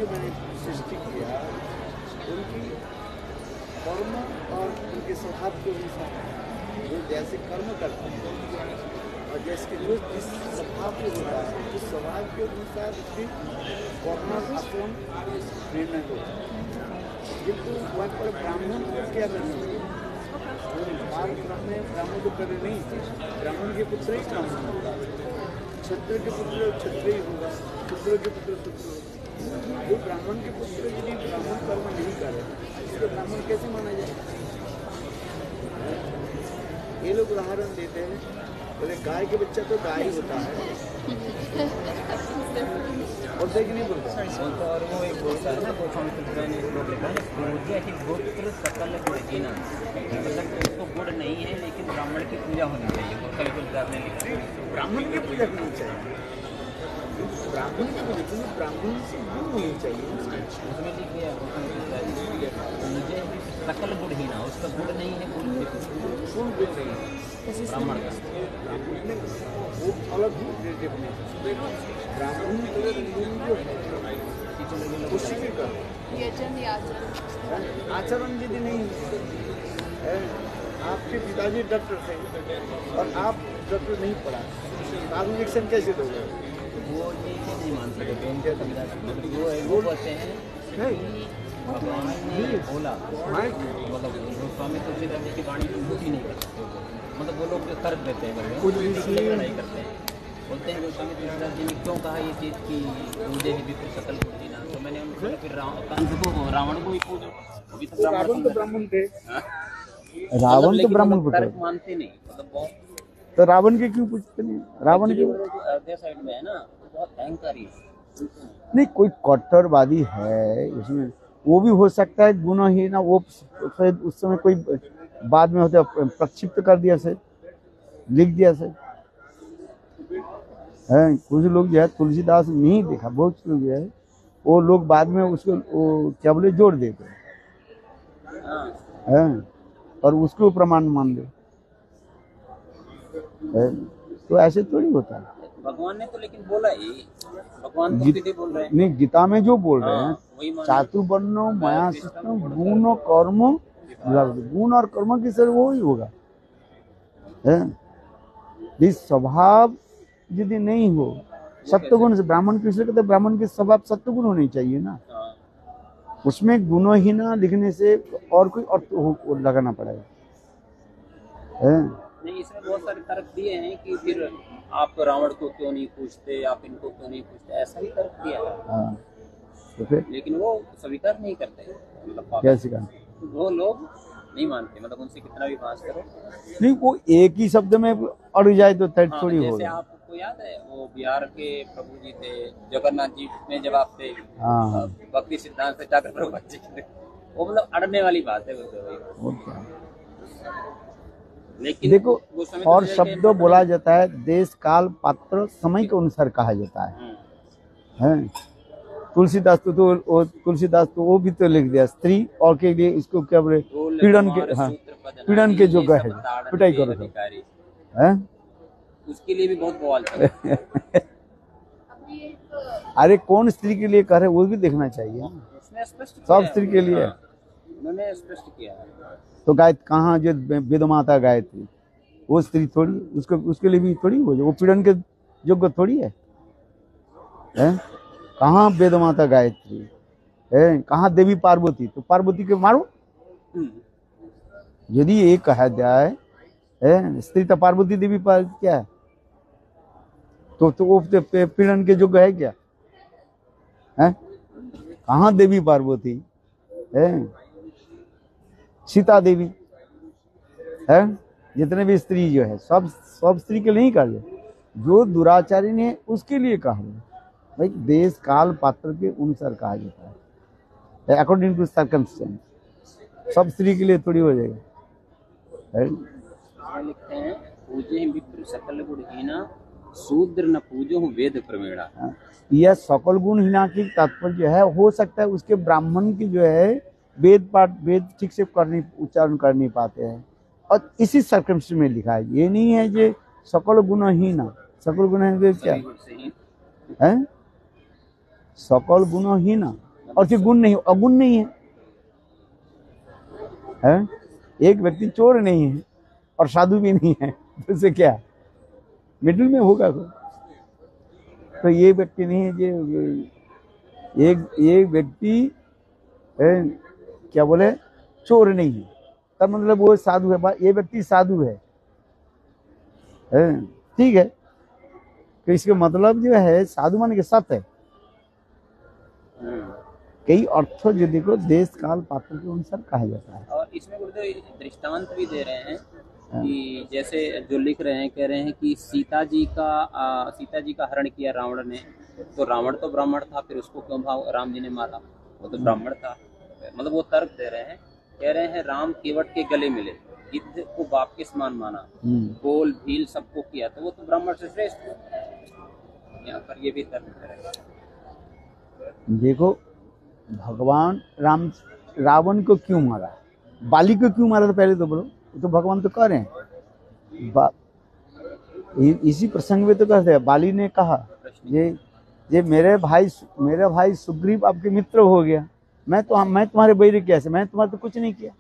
मैंने सृष्टि किया उनकी कर्म और उनके स्वभाव के अनुसार जो जैसे कर्म करते हैं और जैसे जो जिस स्वभाव के होता है उस स्वभाव के अनुसार उसकी कर्म आचरण निर्णय होता है। किंतु वहाँ पर ब्राह्मण को क्या करना चाहिए? ब्राह्मण तो करे नहीं, ब्राह्मण के पुत्र ही ब्राह्मण होगा, क्षत्रिय के पुत्र क्षत्रिय होगा, शूद्र के पुत्र शूद्र होगा। जो ब्राह्मण के पुत्र यदि ब्राह्मण कर्म नहीं करे इसको ब्राह्मण कैसे माना जाए? ये लोग उदाहरण देते हैं, बोले गाय के बच्चा तो गाय ही होता है, बोलते कि नहीं बोलते? और वो एक बोलता है ना, गोत्र सकल गुण जीना, मतलब उसको गुण नहीं है लेकिन ब्राह्मण की पूजा होनी चाहिए। कभी गुलजार ने लिखा ब्राह्मण की पूजा करनी चाहिए, ब्राह्मण की पूजा ब्राह्मण से गुण होनी चाहिए। उसमें लिखिए मुझे सकल गुण ही ना, उसका गुण नहीं है, गुण गुण नहीं ब्राह्मण का वो अलग ब्राह्मण उसी के कर आचरण यदि नहीं है, आपके पिताजी डॉक्टर थे और आप डॉक्टर नहीं पढ़ा, आप इंजेक्शन कैसे दोगे? वो ये नहीं मान सकते, वो बोलते हैं भगवान ने बोला, मतलब स्वामी तुलसीदास जी की वाणी को ही नहीं कर सकते, मतलब वो लोग तर्क देते हैं, लड़ाई करते हैं, बोलते हैं स्वामी तुलसीदास जी ने क्यों कहा ये चीज़ की मुझे ही विप्र सकल पूजना। तो मैंने उनको फिर रावण को ही पूछो, वो भी तो रावण तो ब्राह्मण थे, रावण तो ब्राह्मण को तर्क मानते नहीं, मतलब बहुत। तो रावण के क्यों पूछते नहीं? रावण के अयोध्या साइड में है ना, बहुत अहंकारी है। नहीं, कोई कट्टरवादी है इसमें, वो भी हो सकता है गुणहीन, वो शायद उस समय कोई बाद में होता प्रक्षिप्त कर दिया से, लिख दिया से है। कुछ लोग जो है तुलसीदास नहीं देखा, बहुत लोग जो है वो लोग बाद में उसको वो क्या बोले जोड़ देते हैं और उसको प्रमाण मान ले, तो ऐसे थोड़ी होता है। भगवान ने तो लेकिन बोला ही, भगवान तो सीधे बोल रहे हैं। नहीं, गीता में जो बोल रहे हैं चातुर्वर्ण्यो मया सृष्टम गुण कर्म, गुण और कर्म की सर वो ही होगा है। स्वभाव यदि नहीं हो सत्वगुण से, ब्राह्मण किसलिए कहते हैं? ब्राह्मण के स्वभाव सत्वगुण होनी चाहिए ना, उसमें गुणहीना लिखने से और कोई अर्थ लगाना पड़ेगा है। नहीं, इसमें बहुत सारे तर्क दिए हैं कि फिर आप रावण को क्यों नहीं पूछते, आप इनको क्यों नहीं पूछते, ऐसा ही तर्क दिया है। तो फिर लेकिन वो स्वीकार नहीं करते, मतलब कैसे का वो लोग नहीं मानते, मतलब उनसे कितना भी बात करो नहीं, वो एक ही शब्द में अड़ जाए तो तर्क थोड़ी होगा। जैसे आपको याद है वो बिहार के प्रभु जी थे, जगन्नाथ जी में जब आप थे भक्ति सिद्धांत से जाकर प्रभु जी थे, वो मतलब अड़ने वाली बात है वो क्या। लेकिन देखो, और शब्द बोला जाता है देश काल पात्र समय के अनुसार कहा जाता है। तुलसीदास तो वो भी तो लिख दिया, स्त्री और के लिए इसको क्या बोले, पीड़न के, हाँ पीड़न के जो है पिटाई करो है, उसके लिए भी बहुत बवाल था। अरे कौन स्त्री के लिए कर रहे वो भी देखना चाहिए, सब स्त्री के लिए उन्होंने स्पष्ट किया है। तो गाय कहाँ जो वेदमाता गाय थी वो स्त्री थोड़ी, उसको उसके लिए भी थोड़ी वो पीड़न के योग्य थोड़ी है? कहाँ वेदमाता गायत्री है, कहाँ देवी पार्वती? तो पार्वती के मारो, यदि ये कहा जाए स्त्री तो पार्वती देवी क्या है, तो वो पीड़न के योग्य है क्या है? कहाँ देवी पार्वती है, सीता देवी है, जितने भी स्त्री जो है सब स्त्री के लिए नहीं कहा, जो दुराचारी ने उसके लिए कहा भाई, देश काल पात्र के अनुसार कहा जाता है, अकॉर्डिंग टू सर्कमस्टेंस सब स्त्री के लिए थोड़ी हो जाएगा। है? लिखते हैं पूजे विप्र सकल गुणहीना शूद्र न पूजो वेद प्रवीणा। यह सकल गुणहीना की तात्पर्य जो है, हो सकता है उसके ब्राह्मण की जो है वेद पाठ वेद ठीक से करने उच्चारण कर नहीं पाते हैं, और इसी सर्कमस्टेंस में लिखा है। ये नहीं है जो सकल गुणहीना, सकल गुणहीन क्या है? सकल गुणहीना और फिर गुण नहीं, अगुण नहीं है? एक व्यक्ति चोर नहीं है और साधु भी नहीं है, तो इससे क्या मिडिल में होगा कोई? तो ये व्यक्ति नहीं है जो एक व्यक्ति क्या बोले चोर नहीं है, तब मतलब वो साधु है। ये व्यक्ति साधु है, ठीक है? तो इसके मतलब जो है साधु मान के सत्य है। कई अर्थ जो देखो देश काल पात्र के अनुसार कहा जाता है। और इसमें गुरुदेव दृष्टांत भी दे रहे हैं कि जैसे जो लिख रहे हैं, कह रहे हैं कि सीता जी का हरण किया रावण ने, तो रावण तो ब्राह्मण था, फिर उसको क्यों राम जी ने मारा? वो तो ब्राह्मण था। मतलब वो तर्क दे रहे हैं, कह रहे हैं राम केवट के गले मिले, गिद्ध को बाप के समान माना, बोल भील सबको किया, तो वो तो ब्राह्मण से श्रेष्ठ है। यहाँ पर ये भी तर्क दे रहे हैं। देखो भगवान राम रावण को क्यों मारा, बाली को क्यों मारा, तो पहले तो बोलो। तो भगवान तो कह रहे हैं इसी प्रसंग में तो कहते हैं, बाली ने कहा ये मेरे भाई सुग्रीव आपके मित्र हो गया, मैं तुम्हारे बैरी कैसे, मैं तुम्हारे तो कुछ नहीं किया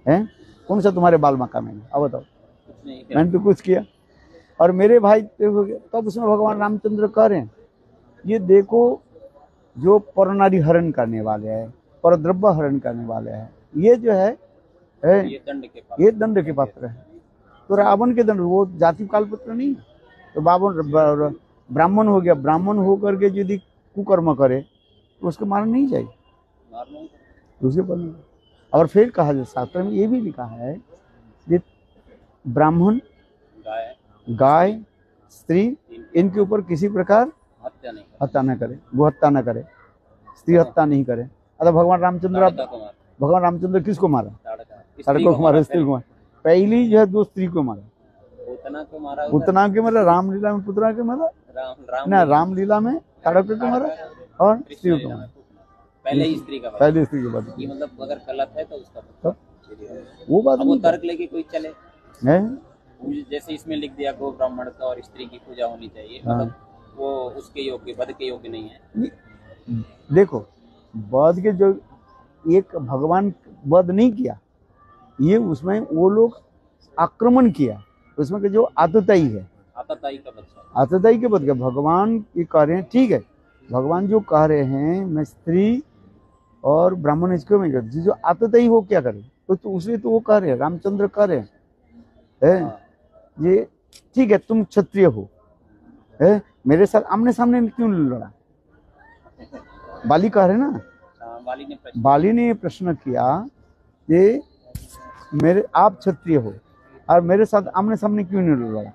है, कौन सा तुम्हारे बाल मका मैंने, अब बताओ, मैंने तो कुछ किया और मेरे भाई हो गया। तब उसमें भगवान रामचंद्र कह रहे हैं ये देखो जो परनारी हरण करने वाले हैं, परद्रव्य हरण करने वाले हैं, ये जो है ये दंड के पात्र है। तो रावण के दंड, वो जाति काल पत्र नहीं, तो ब्राह्मण हो गया, ब्राह्मण होकर के यदि कुकर्म करे तो उसको मारना नहीं चाहिए, उसके पर। और फिर कहा जाए शास्त्र में ये भी लिखा है कि ब्राह्मण गाय स्त्री इनके ऊपर किसी प्रकार हत्या न करे, गोहत्या न करे, स्त्री हत्या नहीं करे। अतः भगवान रामचंद्र किसको मारा? लड़कों को मारा, स्त्री को मारा। पहली जो है दो स्त्री को मारा, उतना के मारा, रामलीला में पुतना के मारा ना, रामलीला में ताड़क को मारा और स्त्री को मारा, पहले स्त्री का बात। मतलब अगर गलत है तो उसका वो बात वो तर्क लेके कोई चले है, जैसे इसमें लिख दिया गो ब्राह्मण का और स्त्री की पूजा होनी चाहिए, मतलब वो उसके योग्य, वध के योग्य नहीं है। देखो वध के जो एक भगवान वध नहीं किया, ये उसमें वो लोग आक्रमण किया, उसमें जो आतताई है, आतताई के बद भगवान ये कह रहे हैं, ठीक है भगवान जो कह रहे हैं मैं स्त्री और ब्राह्मण इसको में जो आतताई हो क्या करे, तो उसलिए तो वो कह रहे हैं, रामचंद्र कह रहे हैं ये ठीक है तुम क्षत्रिय हो, मेरे साथ आमने सामने क्यों लड़ा? बाली कह रहे ना, बाली ने प्रश्न किया कि आप क्षत्रिय हो और मेरे साथ आमने सामने क्यों नहीं लड़ा?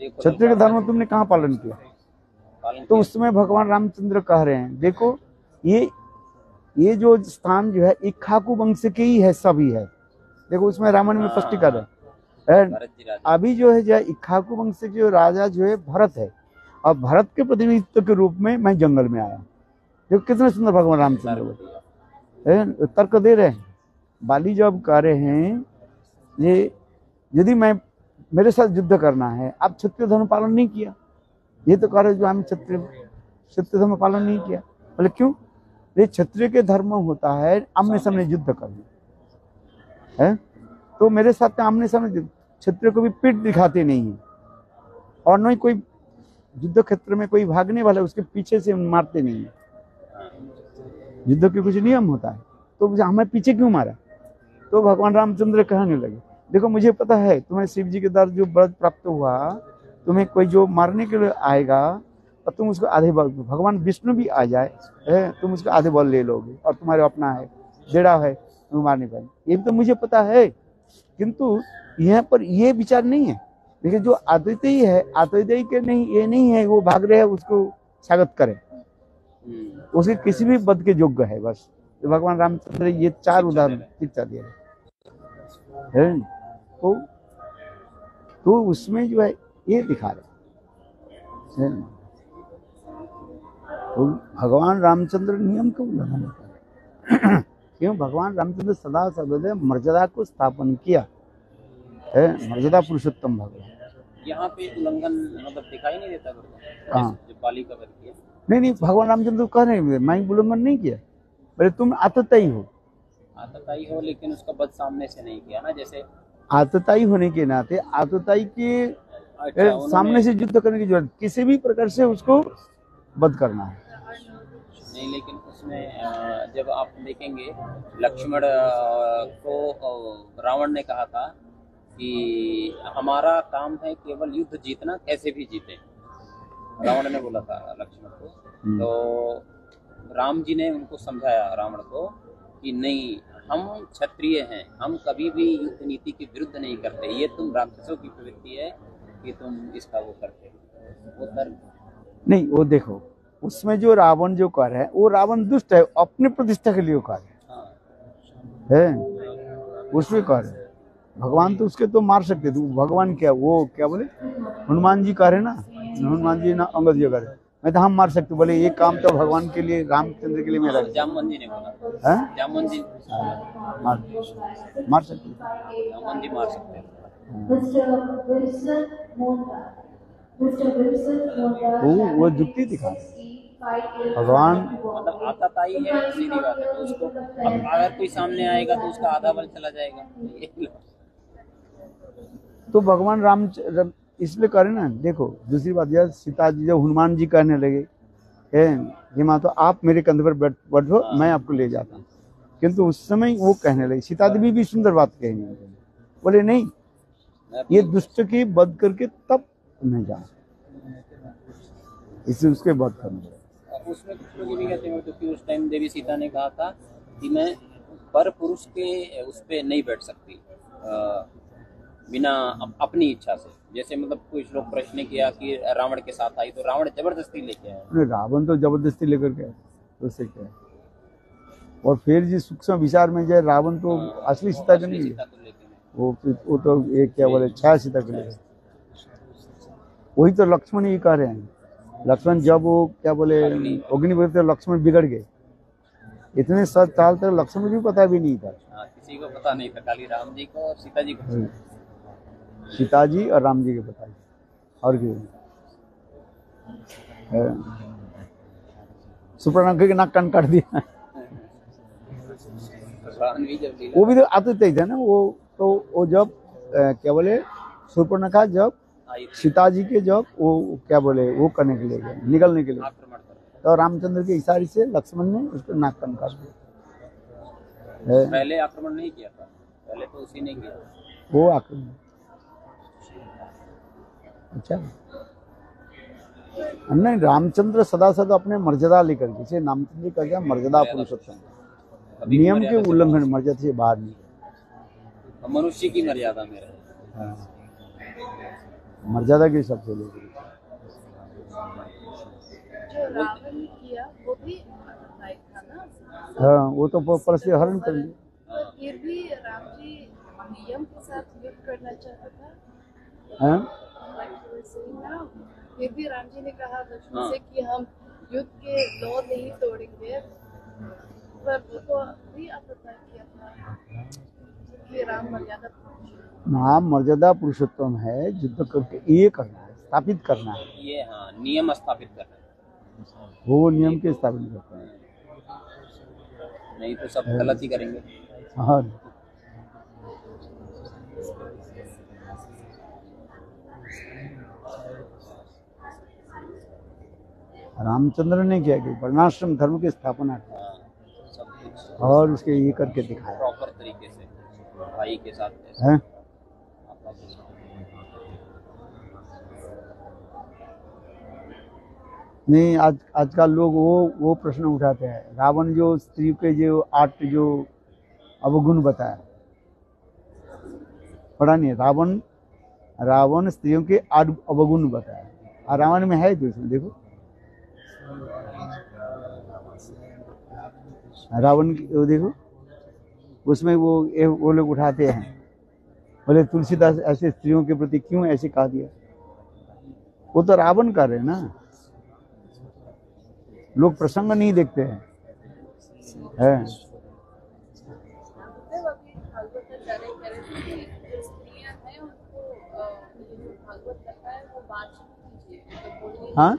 क्षत्रिय का धर्म तुमने कहाँ पालन किया? तो उस समय भगवान रामचंद्र कह रहे हैं देखो ये जो स्थान जो है इक्ष्वाकु वंश के ही है, सभी है। देखो उसमें रामायण में स्पष्टीकरण है। अभी जो है इक्ष्वाकु वंश के जो राजा जो है भरत है, और भरत के प्रतिनिधित्व के रूप में मैं जंगल में आया। देखो कितने सुंदर भगवान रामचंद्र तर्क दे रहे हैं। बाली जब कह रहे हैं ये यदि मेरे साथ युद्ध करना है, आप क्षत्रिय धर्म पालन नहीं किया, ये तो कह रहे जो हम क्षत्रिय धर्म पालन नहीं किया। बोले क्यों? ये क्षत्रिय के धर्म होता है आमने सामने युद्ध करना है, तो मेरे साथ आमने सामने क्षत्रिय को भी पीठ दिखाते नहीं है, और नहीं कोई युद्ध क्षेत्र में कोई भागने वाला उसके पीछे से मारते नहीं है। युद्ध के कुछ नियम होता है, तो हमें पीछे क्यों मारा? तो भगवान रामचंद्र कहने लगे देखो मुझे पता है तुम्हें शिव जी के द्वारा जो व्रत प्राप्त हुआ, तुम्हें कोई जो मारने के लिए आएगा और तुम उसको आधे बल, भगवान विष्णु भी आ जाए तुम उसको आधे बल ले लोगे, और तुम्हारे अपना है डेढ़ा है तुम मार नहीं पाएंगे, ये तो मुझे पता है। किंतु यहाँ पर ये विचार नहीं है। लेकिन जो अद्वितीय है, अद्वितीय के नहीं ये नहीं है वो भाग रहे हैं उसको स्वागत करें, उसके किसी भी पद के योग्य है, बस भगवान रामचंद्र ये 4 उदाहरण शिक्षा दे रहे हैं। तो उसमें जो है ये दिखा रहे हैं। तो भगवान रामचंद्र नियम का उल्लंघन कर रहे हैं। क्यों? भगवान रामचंद्र सदा सर्वदा मर्यादा को स्थापन किया है, मर्यादा पुरुषोत्तम भगवान। यहाँ पे उल्लंघन मतलब दिखाई नहीं देता हाँ। जो बाली का वध किया। नहीं, भगवान रामचंद्र कह रहे हैं मैं उल्लंघन नहीं किया, बोले तुम आतताई हो, लेकिन उसका वध सामने से नहीं किया ना। जैसे आतताई होने के नाते आतताई के सामने से युद्ध करने की जरूरत, किसी भी प्रकार से उसको वध करना है नहीं। लेकिन उसमें जब आप देखेंगे लक्ष्मण को रावण ने कहा था कि हमारा काम है केवल युद्ध जीतना, कैसे भी जीते, रावण ने बोला था लक्ष्मण को। तो राम जी ने उनको समझाया रावण को कि नहीं, हम क्षत्रिय हैं, हम कभी भी युद्ध नीति के विरुद्ध नहीं करते। ये तुम राक्षसों की प्रवृत्ति है कि तुम इसका वो करते वो तर्क नहीं। वो देखो उसमें जो रावण जो कर रहा है वो रावण दुष्ट है, अपने प्रतिष्ठा के लिए कर रहा है, उसमें कर रहे। भगवान तो उसके तो मार सकते थे, भगवान क्या वो क्या बोले हनुमान जी कह रहे ना, हनुमान जी ना अंगद जी कह रहे, मैं तो हम मार सकते, बोले ये काम तो भगवान के लिए रामचंद्र के लिए मेरा। जामवंत जी ने बोला, जामवंत जी मार सकते, जामवंत जी मार सकते। वो जुक्ति दिखा भगवान मतलब आतताई है, सीधी बात है। तो उसको अगर कोई सामने आएगा तो उसका आधा बल चला जाएगा। तो भगवान राम इसलिए करे ना। देखो दूसरी बात यह, सीता जी जब हनुमान जी कहने लगे कि माँ तो आप मेरे कंधे पर बैठो, मैं आपको ले जाता हूँ, किंतु उस समय वो कहने लगे, सीता देवी भी सुंदर बात कही, बोले नहीं, ये दुष्ट की वध करके तब तुम्हें जा, इससे उसके वध करने। उसमें कुछ लोग ये भी कहते हैं क्योंकि उस टाइम देवी सीता ने कहा था कि मैं पर पुरुष के उस पे नहीं बैठ सकती बिना अपनी इच्छा से। जैसे मतलब कुछ लोग प्रश्न किया कि रावण के साथ आई तो रावण जबरदस्ती लेके आया। रावण तो जबरदस्ती लेकर के तो उससे क्या है। और फिर जिस सूक्ष्म विचार में जाए, रावण तो असली सीता का नहीं है, वो तो एक क्या बोले छाया सीता के लिए। वही तो लक्ष्मण ही कह रहे हैं, लक्ष्मण जब वो क्या बोले अग्निपरीक्षा तो लक्ष्मण बिगड़ गए, इतने 7 साल तक लक्ष्मण भी पता भी नहीं था। किसी को पता नहीं था, खाली राम जी को और सीता जी को, सीता जी और राम जी के पता, और क्यों सुपर्णखा के नाक कान काट दिया। वो भी तो आते थे ना, वो तो वो जब क्या बोले सुपर्णखा जब सीता जी के जब वो क्या बोले वो करने के लिए गए, निकलने के लिए, तो रामचंद्र के इशारे से लक्ष्मण ने उसको नाक कान काट दिया। पहले आक्रमण नहीं किया था, पहले तो उसी ने किया वो आक्रमण। अच्छा नहीं, रामचंद्र सदा सदा अपने मर्यादा लेकर के, जैसे रामचंद्र का क्या मर्यादा पुरुषोत्तम, नियम के उल्लंघन, मर्यादा से बाहर नहीं, मनुष्य की मर्यादा में रहे, मर्यादा के हिसाब से लोग। जो रावण ने किया वो भी था ना। हाँ, वो तो परस्य हरण कर लिया। फिर भी राम जी नियम के साथ युद्ध करना चाहता था। हाँ? फिर भी राम जी ने कहा लक्ष्मण से कि हम युद्ध के लॉ नहीं तोड़ेंगे, पर वो तो भी अपना किया था कि राम मर्यादा, नाम मर्यादा पुरुषोत्तम है, युद्ध करके ये करना है, स्थापित करना है, ये नियम स्थापित करना है, वो नियम के स्थापित करना है, नहीं तो सब गलत ही करेंगे। हाँ, रामचंद्र ने क्या किया, वर्णाश्रम धर्म की स्थापना की और उसके ये करके दिखाया प्रॉपर तरीके से भाई के साथ है। नहीं, आजकल लोग वो प्रश्न उठाते हैं, रावण जो स्त्री के जो 8 जो अवगुण बताया, पढ़ा नहीं, रावण स्त्रियों के 8 अवगुण बताया, और रावण में है तो इसमें देखो रावण वो देखो, उसमें वो लोग उठाते हैं, बोले तुलसीदास ऐसे स्त्रियों के प्रति क्यों ऐसे कहा दिया। वो तो रावण कर रहे ना, लोग प्रसंग नहीं देखते हैं। है हाँ,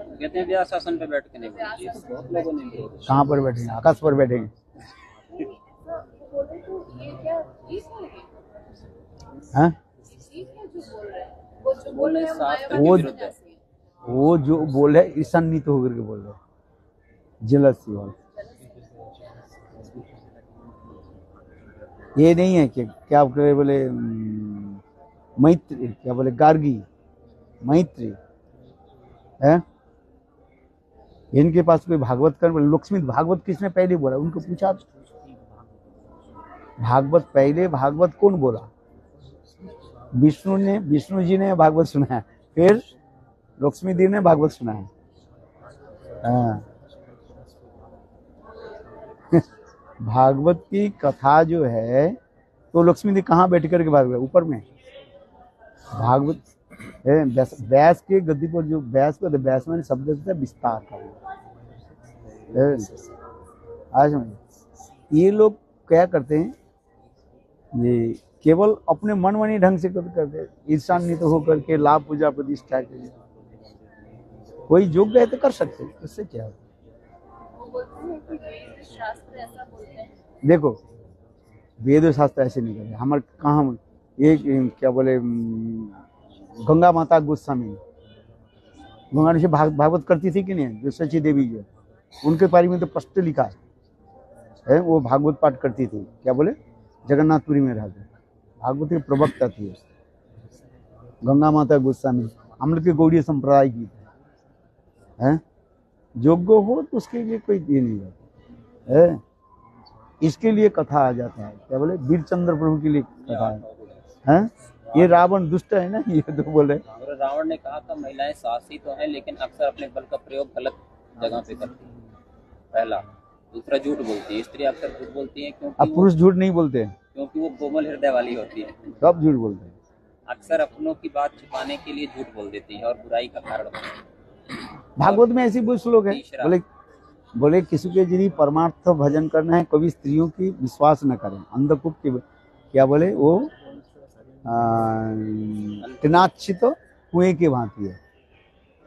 कहते हैं व्यास आसन पे बैठ के नहीं बोलिए, तो बहुत लोगों ने बोला। कहाँ पर बैठेंगे, आकाश पर बैठेंगे। हाँ, वो जो बोल रहे ईशान्वित होकर के बोल रहे, जेलसी वाला। ये नहीं है कि क्या करे, बोले मैत्री, क्या बोले गार्गी, मैत्री है। इनके पास कोई भागवत कर, लक्ष्मी भागवत किसने पहले बोला, उनको पूछा। भागवत पहले, भागवत कौन बोला? विष्णु जी ने भागवत सुनाया, फिर लक्ष्मी देवी ने भागवत सुनाया। भागवत की कथा जो है तो लक्ष्मी देवी कहाँ बैठ करके भागवत, ऊपर में। भागवत व्यास के गद्दी पर जो व्यास को, व्यास में शब्द होता है विस्तार का। आज ये लोग क्या करते हैं, ये केवल अपने मनमानी ढंग से करते हैं, ईर्षान्वित होकर के लाभ पूजा प्रतिष्ठा के लिए। कोई योग्य है तो कर सकते हैं, उससे क्या है। देखो वेद शास्त्र ऐसे नहीं करते हमारे, कहाँ ये क्या बोले, गंगा माता गोस्वामी गंगा से भागवत करती थी कि नहीं, जो सची देवी जो उनके बारे में तो स्पष्ट लिखा है, वो भागवत पाठ करती थी। क्या बोले, जगन्नाथपुरी में रहते, भागवत की प्रवक्ता थी गंगा माता गोस्वामी, हम लोग के गौड़ीय संप्रदाय की है। योग्य हो तो उसके लिए कोई ये नहीं है। इसके लिए कथा आ जाता है, क्या बोले, वीरचंद्र प्रभु के लिए कथा है। ये रावण दुष्ट है ना, ये तो बोल रहे। रावण ने कहा था महिलाएं साहसी तो हैं लेकिन अक्सर अपने बल का प्रयोग गलत जगह पे करती है, पहला। दूसरा, झूठ बोलती है, स्त्री अक्सर झूठ बोलती है क्योंकि अब पुरुष झूठ नहीं बोलते हैं, क्योंकि वो कोमल हृदय वाली होती है। सब झूठ बोलते हैं, अक्सर अपनों की बात छिपाने के लिए झूठ बोल देती है और बुराई का कारण बनती है। भागवत में ऐसी बहुत श्लोक है, बोले किसी के यदि परमार्थ भजन करना है, कभी स्त्रियों की विश्वास न करें। अंधकूप की क्या बोले, वो टिनाच्छित कुएं के भांति है,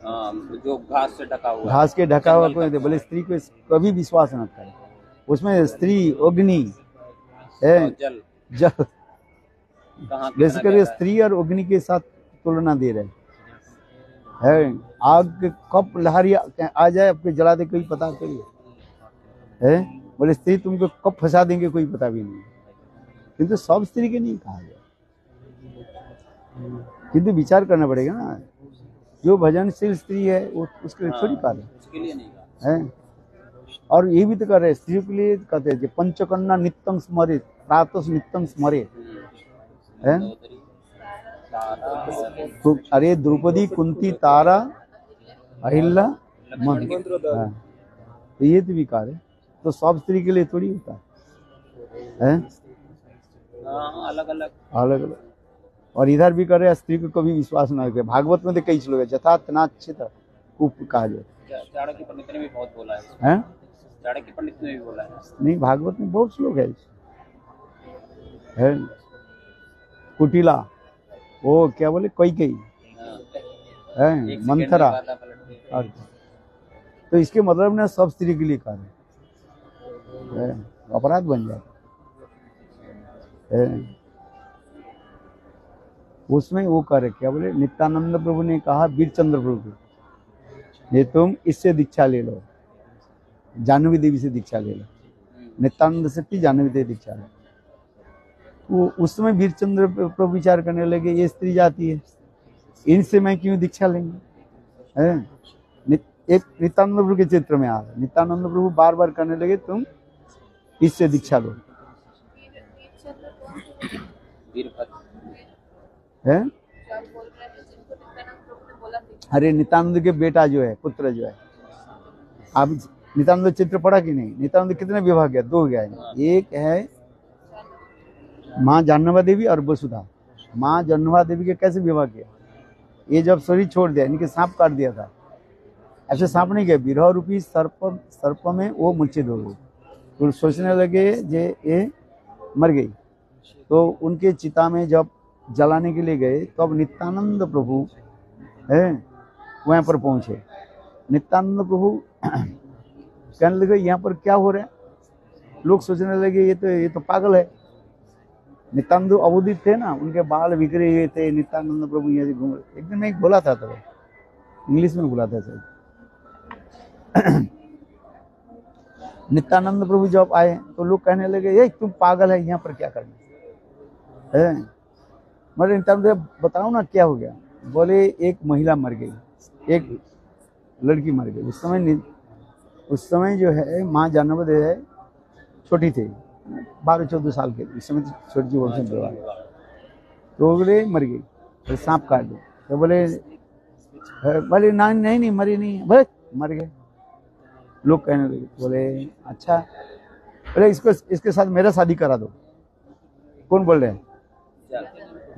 जो घास से ढका हुआ, घास के ढका हुआ कुएं। बोले स्त्री को कभी विश्वास न करें, उसमें स्त्री अग्नि है, जल जैसे करे, स्त्री और अग्नि के साथ तुलना दे रहे है। आग कब लहरी आ जाए आपके जला दे, कोई पता करिए है। बोले स्त्री तुमको कब फंसा देंगे कोई पता भी नहीं, किंतु सब स्त्री के नहीं कहा गया। किंतु विचार करना पड़ेगा ना, जो भजनशील स्त्री है वो उसके लिए थोड़ी कहा है। और ये भी तो कर रहे, स्त्री के लिए कहते हैं पंचकन्या नित्यं स्मरेत, प्रातः नित्यं स्मरेत है। तो अरे द्रौपदी, कुंती, तारा, अहिल्या, मंत्र, तो ये तो विकार है, तो सब स्त्री के लिए थोड़ी होता है। अलग अलग अलग अलग। और इधर भी करे, स्त्री को कभी विश्वास न करे। भागवत में तो कई श्लोक है, जथा तनाच्छित कूप कहा जाए। चाणक्य पंडित ने भी बहुत बोला है, चाणक्य पंडित ने भी बोला है। नहीं, भागवत में बहुत श्लोक है। कुटिला, वो क्या बोले, कोई है, मंथरा। तो इसके मतलब ना सब स्त्री के लिए कार्य है, अपराध बन जाता है। उसमें वो कार्य क्या बोले, नित्यानंद प्रभु ने कहा वीरचंद्र प्रभु को, ये तुम इससे दीक्षा ले लो, जानवी देवी से दीक्षा ले लो। नित्यानंद शक्ति जानवी देवी दीक्षा ले। वो उसमें वीरचंद्र प्रभु विचार करने लगे, ये स्त्री जाती है, इनसे मैं क्यों दीक्षा लेंगे है। एक नित्यानंद प्रभु के चित्र में आ रहा है, नित्यानंद प्रभु बार बार करने लगे तुम इससे दीक्षा लो है। अरे नित्यानंद के बेटा जो है, पुत्र जो है, आप नित्यानंद चित्र पढ़ा कि नहीं? नित्यानंद कितने विवाह किया? 2 गया है। एक है माँ जानवा देवी और वसुधा। माँ जानवा देवी के कैसे विवाह किया? ये जब शरीर छोड़ दिया, इनके सांप काट दिया था, ऐसे सांप नहीं गए, विरह रूपी सर्प में वो मूर्छित हो गई। तो सोचने लगे जे ये मर गई, तो उनके चिता में जब जलाने के लिए गए तो अब नित्यानंद प्रभु है वहाँ पर पहुंचे। नित्यानंद प्रभु कहने लगे यहाँ पर क्या हो रहा है? लोग सोचने लगे ये तो पागल है। नित्यानंद अवोधित थे ना, उनके बाल बिखरे हुए थे। नित्यानंद प्रभु यहाँ से घूम रहे। एक दिन मैं बोला था, तो इंग्लिश में बोला था सर। नित्यानंद प्रभु जब आए तो लोग कहने लगे ये तुम पागल है, यहाँ पर क्या करना है? मतलब नित्यानंद बताओ ना क्या हो गया? बोले एक महिला मर गई, एक लड़की मर गई। उस समय जो है माँ जानव दे है छोटी थी, 12-14 साल के, उस समय छोटी बोलते हैं। तो बोले मर गई, तो सांप काट दो। तो बोले नहीं मरी नहीं है, बोले मर गए। लोग कहने लगे, बोले अच्छा, बोले इसके साथ मेरा शादी करा दो। कौन बोल रहे हैं?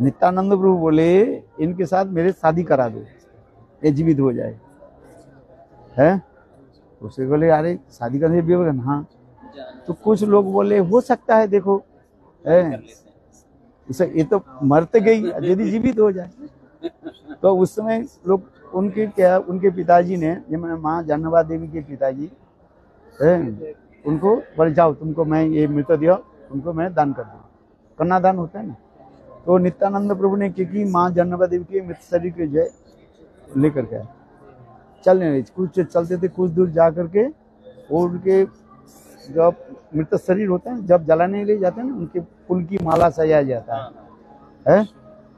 नित्यानंद प्रभु बोले इनके साथ मेरे शादी करा दो, ये जीवित हो जाए है। उससे बोले अरे शादी करने भी होगा। हाँ, तो कुछ लोग बोले हो सकता है, देखो है ये तो मरते गई, यदि जीवित हो जाए। तो उस समय लोग उनके पिताजी ने, माँ जानवा देवी के पिताजी है, उनको बोले जाओ तुमको मैं ये मृतदेह तुमको मैं दान कर दूँ, कन्यादान होता है ना। तो नित्यानंद प्रभु ने क्योंकि माँ जानवा देवी के मृत शरीर के जय लेकर के चलने लगे, कुछ चलते थे, कुछ दूर जा करके और उनके जब मृत शरीर होता है जब जलाने के लिए जाते हैं ना, उनके फूल की माला सजाया जाता है।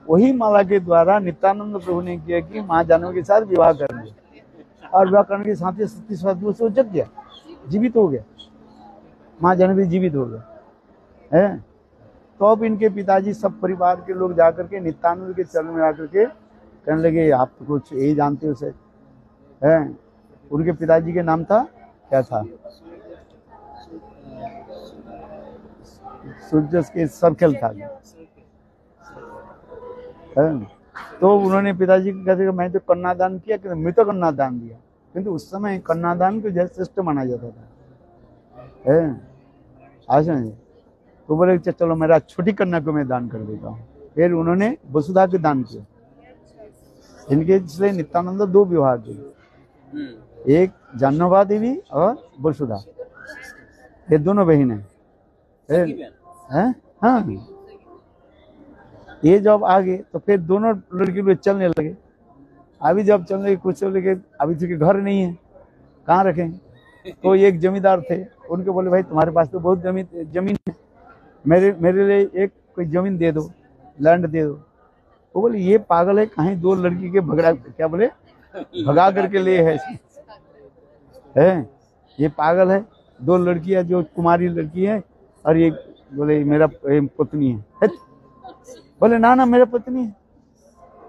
वही माला के द्वारा नित्यानंद प्रभु ने किया कि माँ जानवी के साथ विवाह कर लिया, और विवाह करने के साथ ही 37 वर्ष से जग गया, जीवित हो गया। माँ जानवी जीवित हो गया है। तो अब इनके पिताजी सब परिवार के लोग जाकर के नित्यानंद के चरण में आकर के कहने लगे आप तो कुछ यही जानते हो सर है। उनके पिताजी के नाम था क्या था? सूर्य के सर्कल था है। तो उन्होंने पिताजी को कहते मैं तो कन्यादान किया, कि मैं तो कन्यादान दिया, किंतु उस समय कन्यादान को जैसे श्रेष्ठ माना जाता था है। आज तो बोले चलो मेरा छोटी कन्या को मैं दान कर देता हूँ। फिर उन्होंने वसुधा को दान किया। इनके इसलिए नित्यानंद 2 विवाह किए, एक जानवा देवी और वसुधा, ये दोनों बहन है। हाँ, ये जब आ गए तो फिर दोनों लड़की लोग चलने लगे। अभी जब चलने लगे, कुछ लगे अभी तो घर नहीं है, कहाँ रखें? तो एक जमींदार थे, उनके बोले भाई तुम्हारे पास तो बहुत जमीन है, मेरे लिए एक कोई जमीन दे दो, लैंड दे दो। वो बोले ये पागल है, कहीं 2 लड़की के क्या बोले भगा करके ले है, ये पागल है। 2 लड़कियां जो कुमारी लड़की है, और ये बोले मेरा पत्नी है। बोले ना मेरा पत्नी है,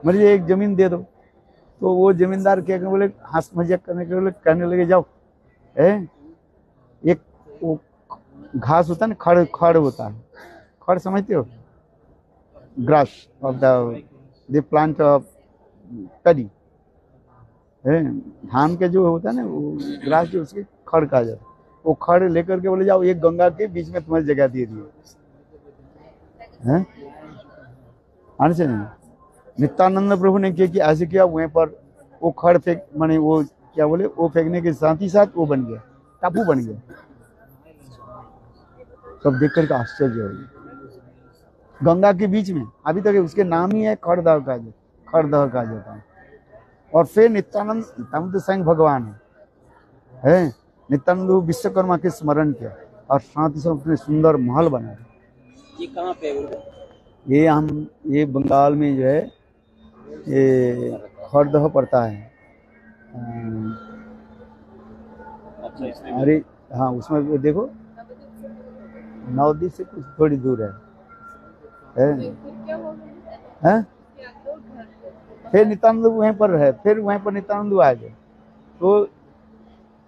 मुझे एक जमीन दे दो। तो वो जमींदार क्या करे, बोले हंस मजाक करने के बोले कहने लगे जाओ एक वो घास होता है ना, खड़ होता है, खड़ समझते हो? Grass of the plant of paddy है, धान के जो होता है ना वो ग्रास, जो उसके खड़ कहा जाता है। वो खड़ लेकर के बोले जाओ एक गंगा के बीच में तुम्हारी जगह दे दी है। नित्यानंद प्रभु ने क्या किया, ऐसे किया, वहीं पर वो खड़ फेंक माने वो क्या बोले वो फेंकने के साथ ही साथ वो बन गया, टापू बन गया। सब देख करके आश्चर्य हो गया। गंगा के बीच में, अभी तक उसके नाम ही है खड़दह कहा जाता है। और फिर नित्यानंद तो स्वयं भगवान है। नित्यानंद विश्वकर्मा के स्मरण किया और साथ ही साथ अपने सुंदर महल बनाया। ये कहाँ पे? ये बंगाल में जो है ये खड़दह पड़ता है। अरे हाँ, उसमें देखो नवदीप से कुछ थोड़ी दूर है। फिर नित्यानंद वहीं पर है, फिर वहीं पर नित्यानंद आ गए। तो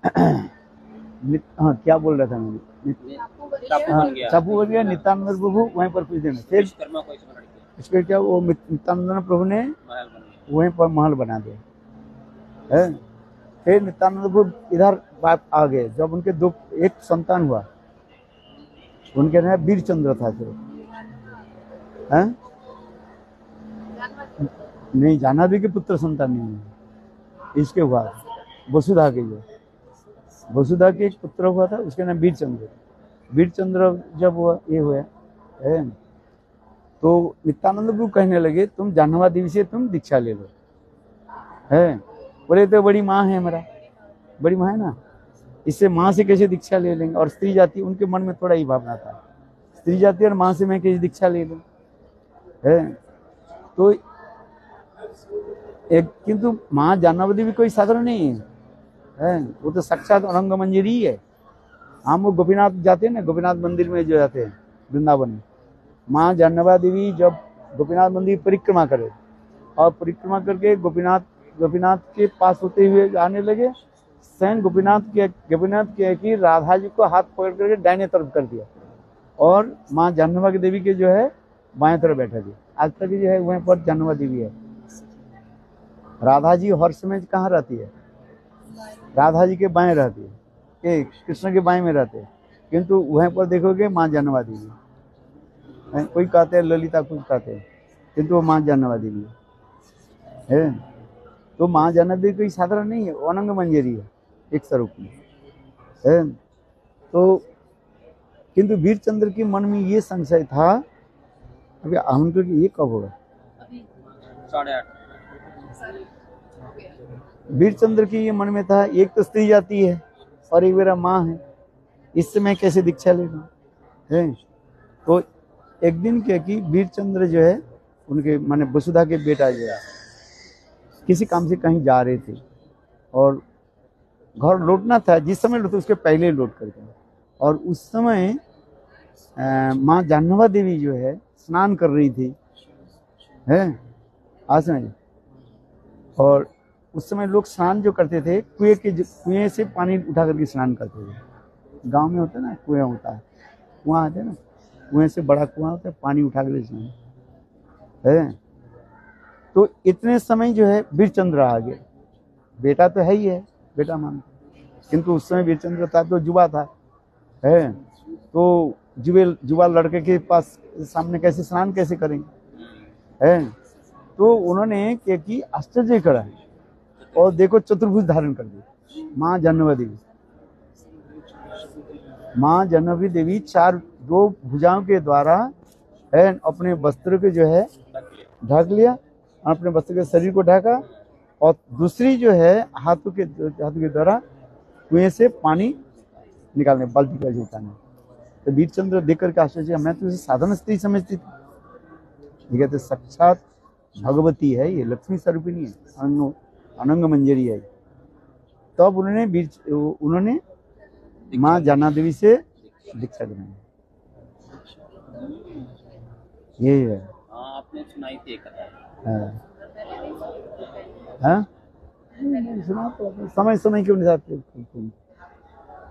हाँ क्या बोल रहा था मैं, टापू बन गया। टापू बन गया। नित्यानंद प्रभु वहीं पर कुछ दिन फिर विश्वकर्मा को स्मरण किया, इसके क्या वो नित्यानंद प्रभु ने महल बन गया। वहीं पर महल बना दिया है। फिर नित्यानंद प्रभु इधर बात आ गए जब उनके एक संतान हुआ, उनके नाम वीरचंद्र था सिर्फ, हैं? नहीं, जाह्नवी के पुत्र संतान नहीं है, इसके हुआ वसुधा के, जो वसुधा के एक पुत्र हुआ था उसके नाम वीरचंद्र। वीरचंद्र जब हुआ ये हुआ है तो नित्यानंद प्रभु कहने लगे तुम जाह्नवा देवी से तुम दीक्षा ले लो, है। बोले तो बड़ी माँ है हमारा, बड़ी माँ है ना, इससे माँ से कैसे दीक्षा ले लेंगे। और स्त्री जाति, उनके मन में थोड़ा ही भावना था, स्त्री जाति और माँ से मैं कैसे दीक्षा ले लूँ, है। तो एक किंतु माँ जाह्नवी देवी कोई साधारण नहीं है, वो तो साक्षात अनंग मंजरी है। हम वो गोपीनाथ जाते हैं ना, गोपीनाथ मंदिर में जो जाते हैं वृंदावन में, माँ जाह्नवी देवी जब गोपीनाथ मंदिर परिक्रमा करे और परिक्रमा करके गोपीनाथ के पास होते हुए आने लगे, स्वयं गोपीनाथ के कि राधा जी को हाथ पकड़ करके दाहिने तरफ कर दिया और माँ जाह्नवी देवी के जो है बाएं तरफ बैठा दिया। आज तक जो है वहीं पर जाह्नवी देवी है। राधा जी हर समय कहाँ रहती है, राधा जी के बाएं रहती है, कृष्ण के बाएं में रहते हैं, किंतु वहीं पर देखोगे माँ जाह्नवी देवी, कोई कहते हैं ललिता, कुछ कहते हैं, किंतु वो माँ जाह्नवी देवी है। तो माँ जाह्नवी देवी कोई साधारण नहीं है, अनंग मंजरी है एक स्वरूप में, है। तो किंतु वीरचंद्र के मन में ये संशय था, अभी हमको ये कब होगा, 8:30। वीरचंद्र की ये मन में था, एक तो स्त्री जाती है और एक मेरा माँ है, इससे मैं कैसे दीक्षा ले लूं, है। तो एक दिन क्या कि वीरचंद्र जो है उनके माने वसुधा के बेटा जो है किसी काम से कहीं जा रहे थे और घर लौटना था, जिस समय लौटे उसके पहले लौट करके, और उस समय माँ जाह्नवी देवी जो है स्नान कर रही थी, है आज में। और उस समय लोग स्नान जो करते थे कुएं से पानी उठा करके स्नान करते थे। गांव में होता है ना, कुएं होता है, कुआं आते हैं ना, कुएं से बड़ा कुआं होता है, पानी उठा कर स्नान है। तो इतने समय जो है वीरचंद्र आ गए, बेटा तो है ही है, बेटा मान, किंतु उस समय वीरचंद्र था तो युवा था, है। तो युवा लड़के के पास सामने कैसे स्नान कैसे करेंगे, है। तो उन्होंने क्या कि आश्चर्य करा और देखो चतुर्भुज धारण कर दी माँ जाह्नवी देवी। माँ जाह्नवी देवी दो भुजाओं के द्वारा है अपने वस्त्र के जो है ढक लिया, अपने वस्त्र के शरीर को ढका, और दूसरी जो है हाथों के द्वारा कुएं से पानी निकालने, बाल्टी का उठाने। तो वीरचंद्र देख करके आश्चर्य, मैं तो इसे साधारण स्त्री समझती थी, ये कहते साक्षात भगवती है, ये लक्ष्मी स्वरूपिणी है, अनंग मंजरी है। तब उन्होंने माँ जाह्नवी देवी से दीक्षा ग्रहण, ये है। आपने सुनाई थी हाँ, सुना तो समय क्यों नहीं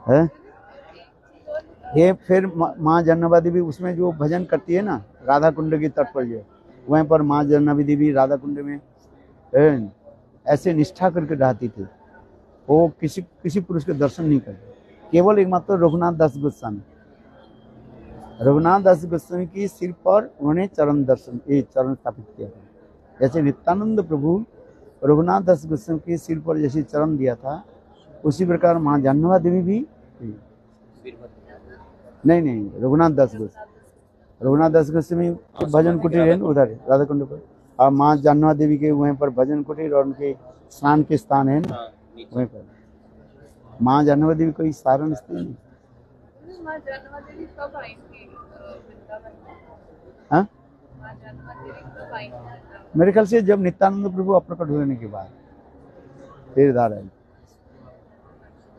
है। ये फिर माँ जाह्नवी देवी उसमें जो भजन करती है ना, राधा कुंड की तट पर जो वहीं पर माँ जाह्नवी देवी राधा कुंड में ऐसे निष्ठा करके रहती थी। वो किसी पुरुष के दर्शन नहीं करते, केवल एकमात्र रघुनाथ दास गोस्वामी की सिर पर उन्होंने चरण स्थापित किया था। जैसे नित्यानंद प्रभु रघुनाथ दास गोस्वामी के सिर पर जैसे चरण दिया था, उसी प्रकार माँ जाह्नवी देवी भी नहीं रघुनाथ दास गोस्वामी भजन कुटीर है उधर राधा कुंड पर, और माँ जाह्नवी देवी के वहीं पर भजन कुटीर और उनके स्नान के स्थान है ना वहीं पर। माँ जाह्नवी देवी कोई साधारण स्त्री नहीं। माँ जाह्नवी देवी कब आई थी वृंदावन? हाँ, माँ जाह्नवी देवी कब आई थी? मेरे ख्याल से जब नित्यानंद प्रभु अप्रकट होने के बाद फिर इधर आई।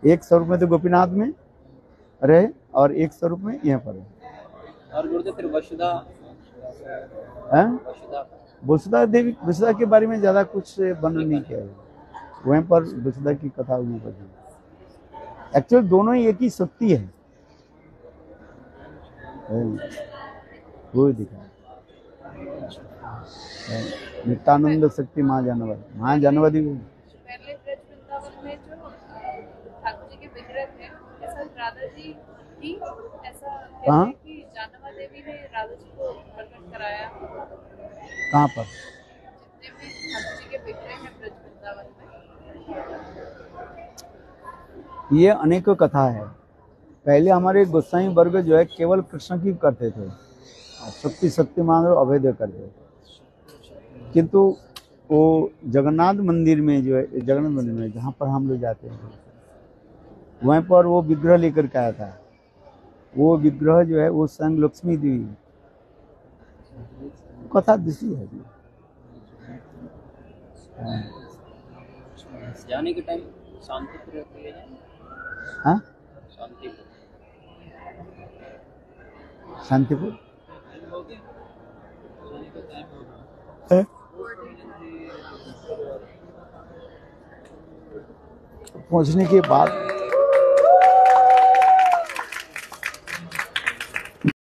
एक स्वरूप में तो गोपीनाथ में रहे और एक स्वरूप में यहाँ पर है। और गुरुदेव फिर वसुधा के बारे में ज्यादा कुछ वर्णन नहीं किया है, वहीं पर वसुधा की कथा हुई। एक्चुअली दोनों ही एक ही शक्ति है, वो दिखा नित्यानंद शक्ति महाजानवादी पहले ब्रज वृंदावन में जो ठाकुर जी के विग्रह थे, ऐसा राधा जी ही ऐसा कहते हैं कि जानवा देवी ने राधा जी को प्रकट कराया। कहाँ पर? जितने भी ठाकुर जी के विग्रह हैं ब्रज वृंदावन में, ये अनेक कथा है। पहले हमारे गोसाई वर्ग जो है केवल कृष्ण की करते थे, शक्ति मांग अवैध करते, किंतु वो जगन्नाथ मंदिर में जो है, जगन्नाथ मंदिर में जहाँ पर हम लोग जाते हैं वहीं पर वो विग्रह लेकर के आया था। वो विग्रह जो है वो स्वयं लक्ष्मी देवी, कथा दूसरी है। जाने के टाइम शांतिपुर रहती है। हाँ, शांतिपुर शांतिपुर पहुंचने के बाद